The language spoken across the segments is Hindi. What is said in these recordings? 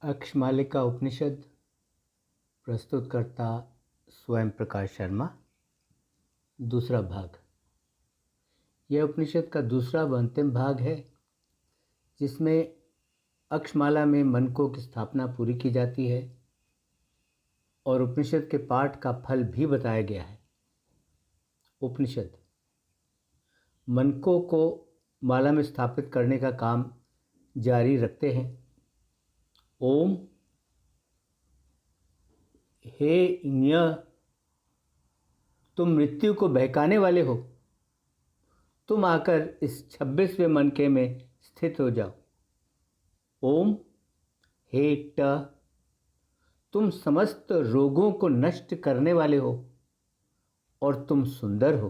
अक्षमालिका उपनिषद प्रस्तुतकर्ता स्वयं प्रकाश शर्मा। दूसरा भाग। यह उपनिषद का दूसरा व अंतिम भाग है, जिसमें अक्षमाला में मनकों की स्थापना पूरी की जाती है और उपनिषद के पाठ का फल भी बताया गया है। उपनिषद मनकों को माला में स्थापित करने का काम जारी रखते हैं। ओम हे ज्ञ, तुम मृत्यु को बहकाने वाले हो, तुम आकर इस 26वें मनके में स्थित हो जाओ। ओम हे ट, तुम समस्त रोगों को नष्ट करने वाले हो और तुम सुंदर हो,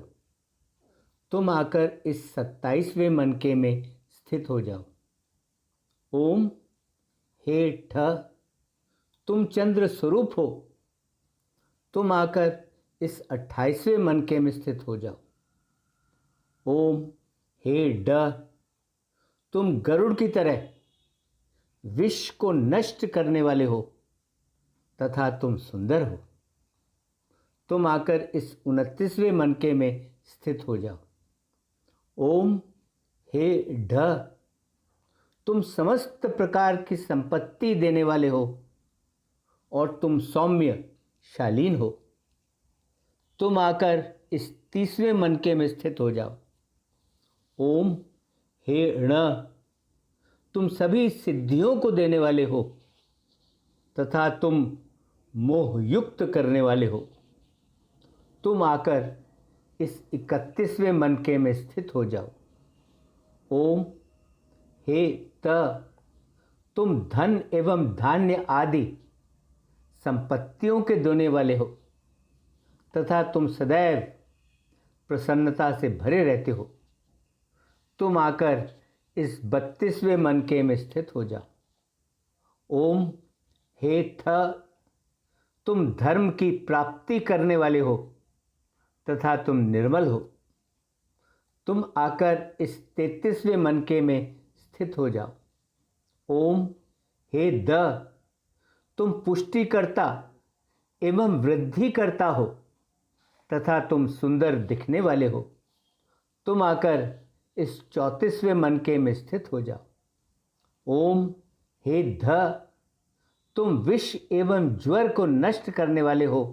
तुम आकर इस 27वें मनके में स्थित हो जाओ। ओम हे ठ, तुम चंद्र स्वरूप हो, तुम आकर इस 28वें मनके में स्थित हो जाओ। ओम हे ड, तुम गरुड़ की तरह विष को नष्ट करने वाले हो तथा तुम सुंदर हो, तुम आकर इस 29वें मनके में स्थित हो जाओ। ओम हे ढ, तुम समस्त प्रकार की संपत्ति देने वाले हो और तुम सौम्य शालीन हो, तुम आकर इस 30वें मनके में स्थित हो जाओ। ओम हे ण, तुम सभी सिद्धियों को देने वाले हो तथा तुम मोहयुक्त करने वाले हो, तुम आकर इस 31वें मनके में स्थित हो जाओ। ओम हे त, तुम धन एवं धान्य आदि संपत्तियों के देने वाले हो तथा तुम सदैव प्रसन्नता से भरे रहते हो, तुम आकर इस 32वें मनके में स्थित हो जाओ। ओम हे थ, तुम धर्म की प्राप्ति करने वाले हो तथा तुम निर्मल हो, तुम आकर इस 33वें मनके में स्थित हो जाओ। ओम हे द, तुम पुष्टि करता एवं वृद्धि करता हो तथा तुम सुंदर दिखने वाले हो, तुम आकर इस 34वें मनके में स्थित हो जाओ। ओम हे ध, तुम विष एवं ज्वर को नष्ट करने वाले हो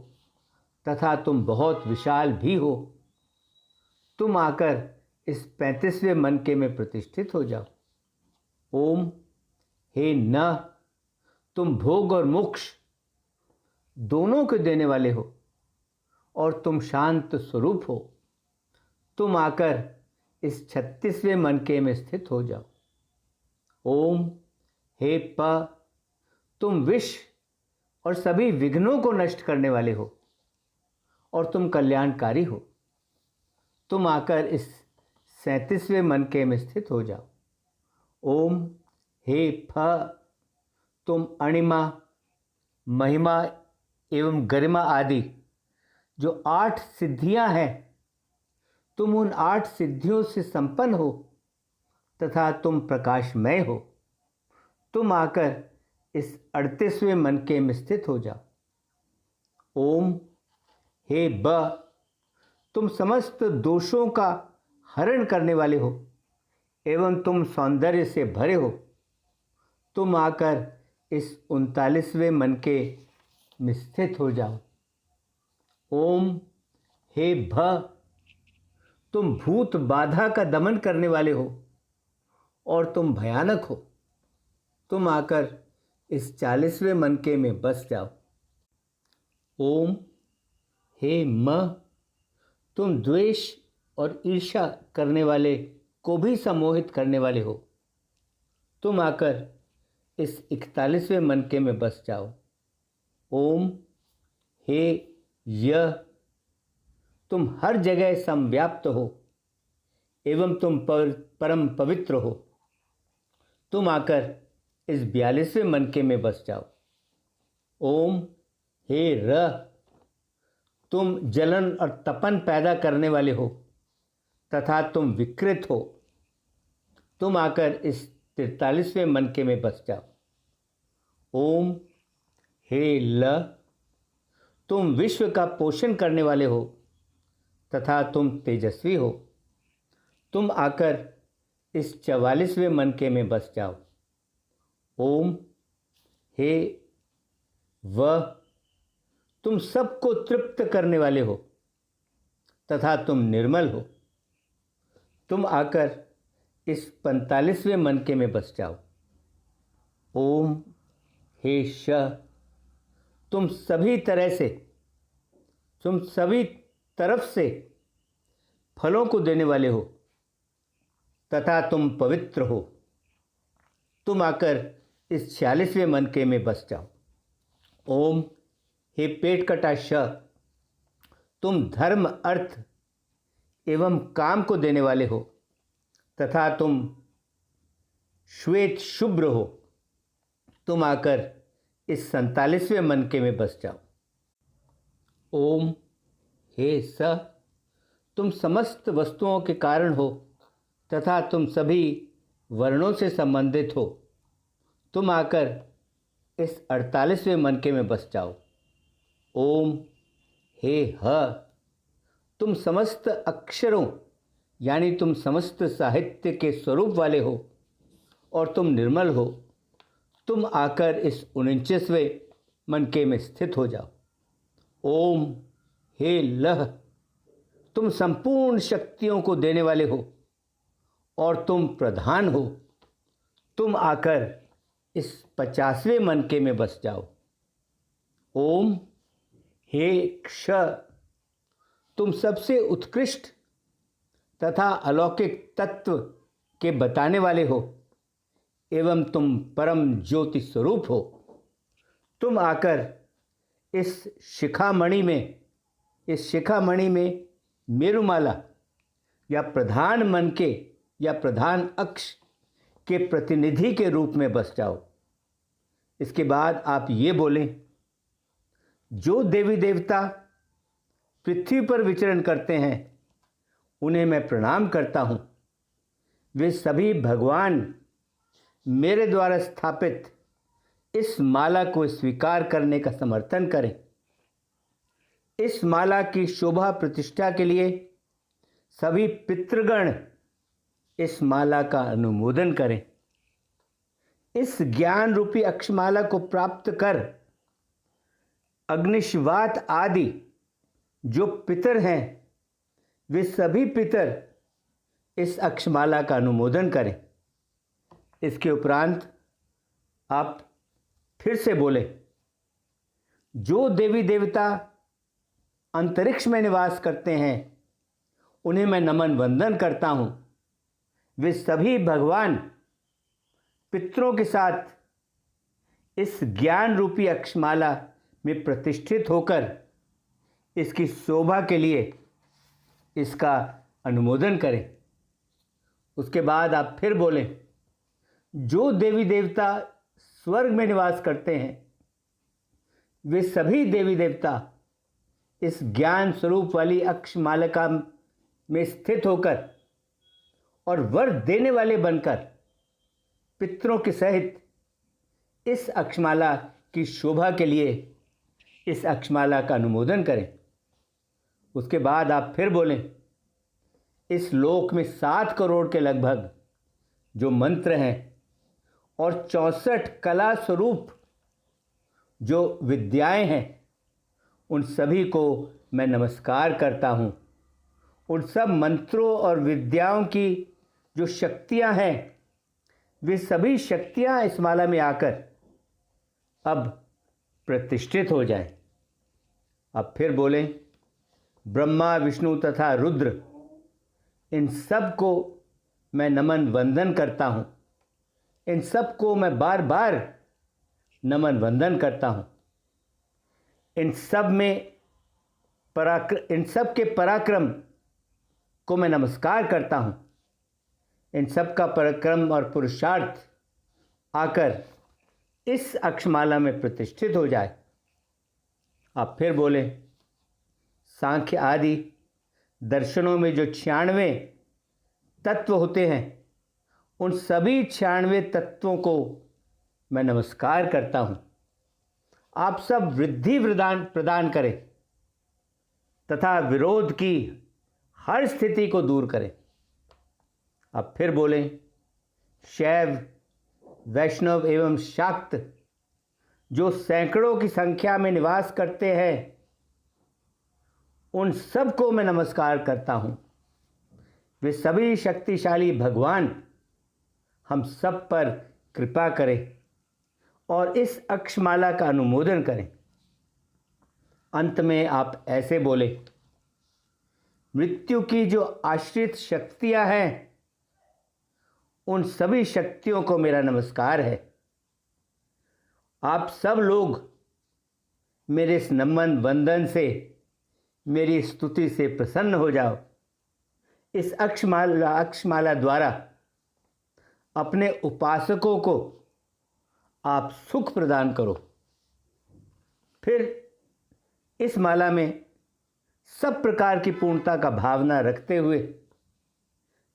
तथा तुम बहुत विशाल भी हो, तुम आकर इस 35वें मनके में प्रतिष्ठित हो जाओ। ओम हे न, तुम भोग और मोक्ष दोनों को देने वाले हो और तुम शांत स्वरूप हो, तुम आकर इस 36वें मनके में स्थित हो जाओ। ओम हे प, तुम विष और सभी विघ्नों को नष्ट करने वाले हो और तुम कल्याणकारी हो, तुम आकर इस 37वें मनके में स्थित हो जाओ। ओम हे फ, तुम अणिमा, महिमा एवं गरिमा आदि जो 8 सिद्धियां हैं, तुम उन 8 सिद्धियों से संपन्न हो तथा तुम प्रकाशमय हो, तुम आकर इस 38वें मनके में स्थित हो जाओ। ओम हे ब, तुम समस्त दोषों का हरण करने वाले हो एवं तुम सौंदर्य से भरे हो, तुम आकर इस 39वें मनके में स्थित हो जाओ। ओम हे भ, तुम भूत बाधा का दमन करने वाले हो और तुम भयानक हो, तुम आकर इस 40वें मनके में बस जाओ। ओम हे म, तुम द्वेष और ईर्ष्या करने वाले को भी सम्मोहित करने वाले हो, तुम आकर इस 41वें मनके में बस जाओ। ओम हे य, तुम हर जगह समव्याप्त हो एवं तुम परम पवित्र हो, तुम आकर इस 42वें मनके में बस जाओ। ओम हे र, तुम जलन और तपन पैदा करने वाले हो तथा तुम विकृत हो, तुम आकर इस 43वें मनके में बस जाओ। ओम हे ल, तुम विश्व का पोषण करने वाले हो तथा तुम तेजस्वी हो। तुम आकर इस 44वें मनके में बस जाओ। ओम हे व, तुम सबको तृप्त करने वाले हो तथा तुम निर्मल हो। तुम आकर इस 45वें मनके में बस जाओ। ओम हे श, तुम सभी तरफ से फलों को देने वाले हो तथा तुम पवित्र हो। तुम आकर इस 46वें मनके में बस जाओ। ओम हे पेट कटा श, तुम धर्म अर्थ एवं काम को देने वाले हो तथा तुम श्वेत शुभ्र हो। तुम आकर इस 47वें मनके में बस जाओ। ओम हे स, तुम समस्त वस्तुओं के कारण हो तथा तुम सभी वर्णों से संबंधित हो। तुम आकर इस 48वें मनके में बस जाओ। ओम हे ह, तुम समस्त अक्षरों यानी तुम समस्त साहित्य के स्वरूप वाले हो और तुम निर्मल हो। तुम आकर इस 49वें मनके में स्थित हो जाओ। ओम हे लह, तुम संपूर्ण शक्तियों को देने वाले हो और तुम प्रधान हो। तुम आकर इस 50वें मनके में बस जाओ। ओम हे क्ष, तुम सबसे उत्कृष्ट तथा अलौकिक तत्व के बताने वाले हो एवं तुम परम ज्योति स्वरूप हो। तुम आकर इस शिखामणि में मेरुमाला या प्रधान मनके या प्रधान अक्ष के प्रतिनिधि के रूप में बस जाओ। इसके बाद आप ये बोलें, जो देवी देवता पृथ्वी पर विचरण करते हैं उन्हें मैं प्रणाम करता हूँ। वे सभी भगवान मेरे द्वारा स्थापित इस माला को स्वीकार करने का समर्थन करें। इस माला की शोभा प्रतिष्ठा के लिए सभी पितृगण इस माला का अनुमोदन करें। इस ज्ञान रूपी अक्षमाला को प्राप्त कर अग्निश्वात आदि जो पितर हैं वे सभी पितर इस अक्षमाला का अनुमोदन करें। इसके उपरांत आप फिर से बोले, जो देवी देवता अंतरिक्ष में निवास करते हैं उन्हें मैं नमन वंदन करता हूँ। वे सभी भगवान पितरों के साथ इस ज्ञान रूपी अक्षमाला में प्रतिष्ठित होकर इसकी शोभा के लिए इसका अनुमोदन करें। उसके बाद आप फिर बोलें, जो देवी देवता स्वर्ग में निवास करते हैं वे सभी देवी देवता इस ज्ञान स्वरूप वाली अक्षमालिका में स्थित होकर और वर देने वाले बनकर पितरों के सहित इस अक्षमाला की शोभा के लिए इस अक्षमाला का अनुमोदन करें। उसके बाद आप फिर बोलें, इस लोक में 7 करोड़ के लगभग जो मंत्र हैं और 64 कला स्वरूप जो विद्याएं हैं उन सभी को मैं नमस्कार करता हूँ। उन सब मंत्रों और विद्याओं की जो शक्तियाँ हैं वे सभी शक्तियाँ इस माला में आकर अब प्रतिष्ठित हो जाएं। अब फिर बोलें, ब्रह्मा विष्णु तथा रुद्र इन सब को मैं नमन वंदन करता हूँ। इन सब को मैं बार बार नमन वंदन करता हूँ। इन सब के पराक्रम को मैं नमस्कार करता हूँ। इन सब का पराक्रम और पुरुषार्थ आकर इस अक्षमाला में प्रतिष्ठित हो जाए। आप फिर बोले, सांख्य आदि दर्शनों में जो 96 तत्व होते हैं उन सभी 96 तत्वों को मैं नमस्कार करता हूँ। आप सब वृद्धि प्रदान प्रदान करें तथा विरोध की हर स्थिति को दूर करें। अब फिर बोलें, शैव, वैष्णव एवं शाक्त जो सैकड़ों की संख्या में निवास करते हैं, उन सबको मैं नमस्कार करता हूँ। वे सभी शक्तिशाली भगवान हम सब पर कृपा करें और इस अक्षमाला का अनुमोदन करें। अंत में आप ऐसे बोले, मृत्यु की जो आश्रित शक्तियां हैं, उन सभी शक्तियों को मेरा नमस्कार है। आप सब लोग मेरे इस नमन वंदन से, मेरी स्तुति से प्रसन्न हो जाओ। इस अक्षमाला द्वारा अपने उपासकों को आप सुख प्रदान करो। फिर इस माला में सब प्रकार की पूर्णता का भावना रखते हुए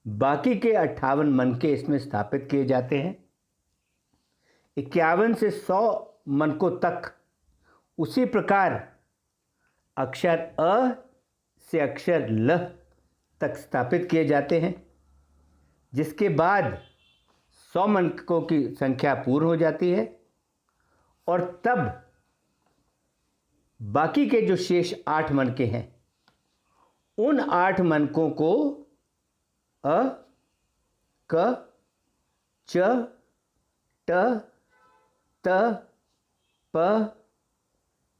बाकी के 58 मनके इसमें स्थापित किए जाते हैं। 51 से 100 मनकों तक उसी प्रकार अक्षर अ से अक्षर ल तक स्थापित किए जाते हैं, जिसके बाद 100 मनकों की संख्या पूर्ण हो जाती है और तब बाकी के जो शेष 8 मनके हैं, उन 8 मनकों को अ, क, च, ट, त, प,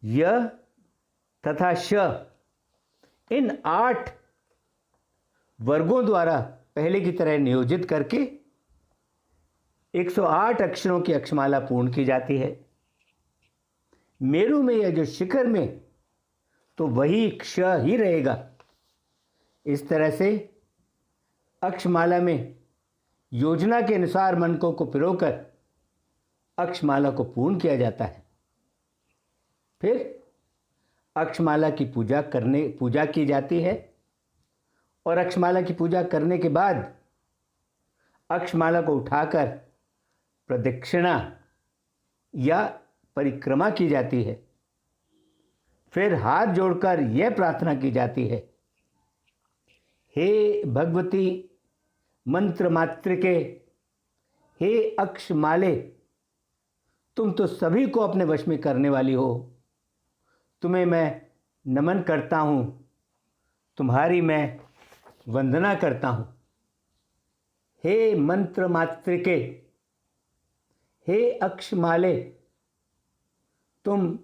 य तथा श, इन 8 वर्गों द्वारा पहले की तरह नियोजित करके 108 अक्षरों की अक्षमाला पूर्ण की जाती है। मेरु में या जो शिखर में, तो वही क्ष ही रहेगा। इस तरह से अक्षमाला में योजना के अनुसार मनकों को पिरोकर अक्षमाला को पूर्ण किया जाता है। फिर अक्षमाला की पूजा की जाती है और अक्षमाला की पूजा करने के बाद अक्षमाला को उठाकर प्रदक्षिणा या परिक्रमा की जाती है। फिर हाथ जोड़कर यह प्रार्थना की जाती है, हे भगवती मंत्र मातृके, हे अक्षमाले, तुम तो सभी को अपने वश में करने वाली हो। तुम्हें मैं नमन करता हूँ, तुम्हारी मैं वंदना करता हूँ। हे मंत्र मातृके, हे अक्षमाले, तुम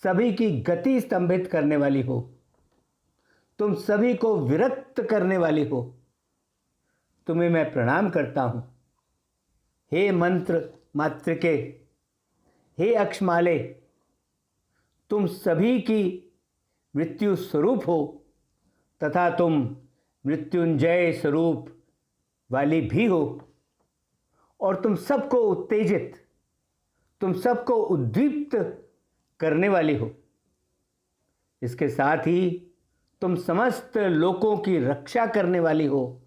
सभी की गति स्तंभित करने वाली हो, तुम सभी को विरक्त करने वाली हो। तुम्हें मैं प्रणाम करता हूँ। हे मंत्र मातृके, हे अक्षमाले, तुम सभी की मृत्यु स्वरूप हो तथा तुम मृत्युंजय स्वरूप वाली भी हो और तुम सबको उत्तेजित, तुम सबको उद्दीप्त करने वाली हो। इसके साथ ही तुम समस्त लोकों की रक्षा करने वाली हो।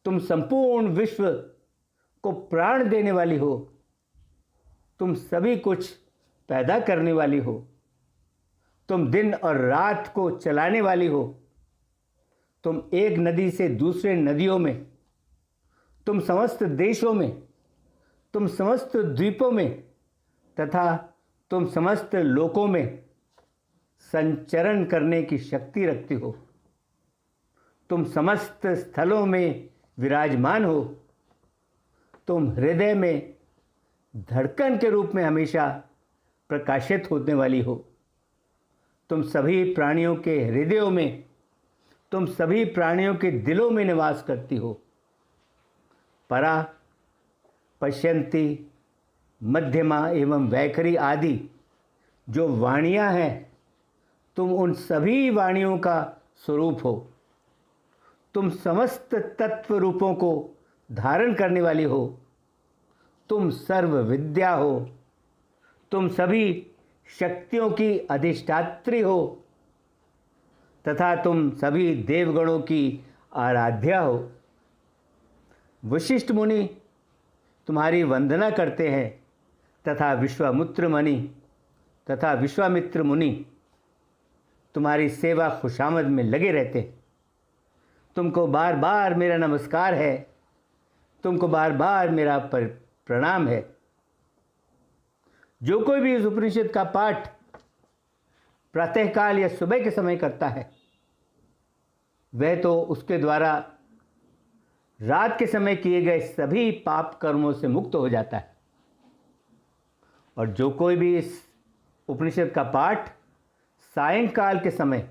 तुम संपूर्ण विश्व को प्राण देने वाली हो। तुम सभी कुछ पैदा करने वाली हो। तुम दिन और रात को चलाने वाली हो। तुम एक नदी से दूसरे नदियों में, तुम समस्त देशों में, तुम समस्त द्वीपों में तथा तुम समस्त लोकों में संचरण करने की शक्ति रखती हो। तुम समस्त स्थलों में विराजमान हो। तुम हृदय में धड़कन के रूप में हमेशा प्रकाशित होने वाली हो। तुम सभी प्राणियों के हृदयों में, तुम सभी प्राणियों के दिलों में निवास करती हो। परा, पश्यंती, मध्यमा एवं वैखरी आदि जो वाणियाँ हैं, तुम उन सभी वाणियों का स्वरूप हो। तुम समस्त तत्व रूपों को धारण करने वाली हो। तुम सर्व विद्या हो। तुम सभी शक्तियों की अधिष्ठात्री हो तथा तुम सभी देवगणों की आराध्या हो। वशिष्ठ मुनि तुम्हारी वंदना करते हैं तथा विश्वामित्र मुनि तुम्हारी सेवा खुशामद में लगे रहते हैं। तुमको बार बार मेरा नमस्कार है, तुमको बार बार मेरा प्रणाम है। जो कोई भी इस उपनिषद का पाठ प्रातःकाल या सुबह के समय करता है, वह तो उसके द्वारा रात के समय किए गए सभी पाप कर्मों से मुक्त हो जाता है। और जो कोई भी इस उपनिषद का पाठ सायंकाल के समय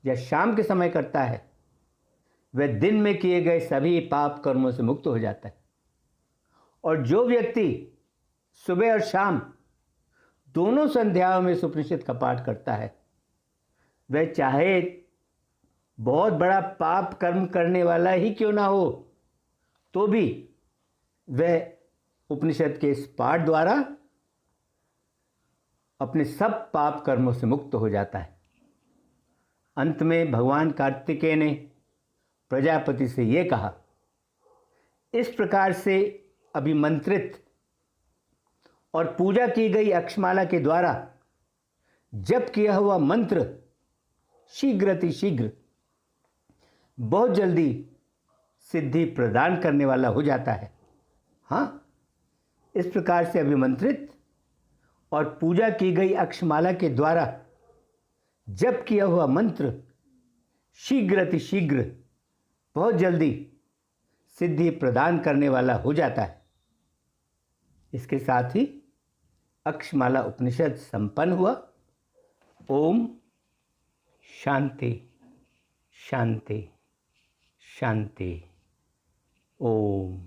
या शाम के समय करता है, वह दिन में किए गए सभी पाप कर्मों से मुक्त हो जाता है। और जो व्यक्ति सुबह और शाम दोनों संध्याओं में इस उपनिषद का पाठ करता है, वह चाहे बहुत बड़ा पाप कर्म करने वाला ही क्यों ना हो, तो भी वह उपनिषद के इस पाठ द्वारा अपने सब पाप कर्मों से मुक्त हो जाता है। अंत में भगवान कार्तिकेय ने प्रजापति से ये कहा, इस प्रकार से अभिमंत्रित और पूजा की गई अक्षमाला के द्वारा जप किया हुआ मंत्र शीघ्र बहुत जल्दी सिद्धि प्रदान करने वाला हो जाता है। हाँ, इस प्रकार से अभिमंत्रित और पूजा की गई अक्षमाला के द्वारा जप किया हुआ मंत्र शीघ्र बहुत जल्दी सिद्धि प्रदान करने वाला हो जाता है। इसके साथ ही अक्षमाला उपनिषद संपन्न हुआ। ओम शांति शांति शांति। ओम।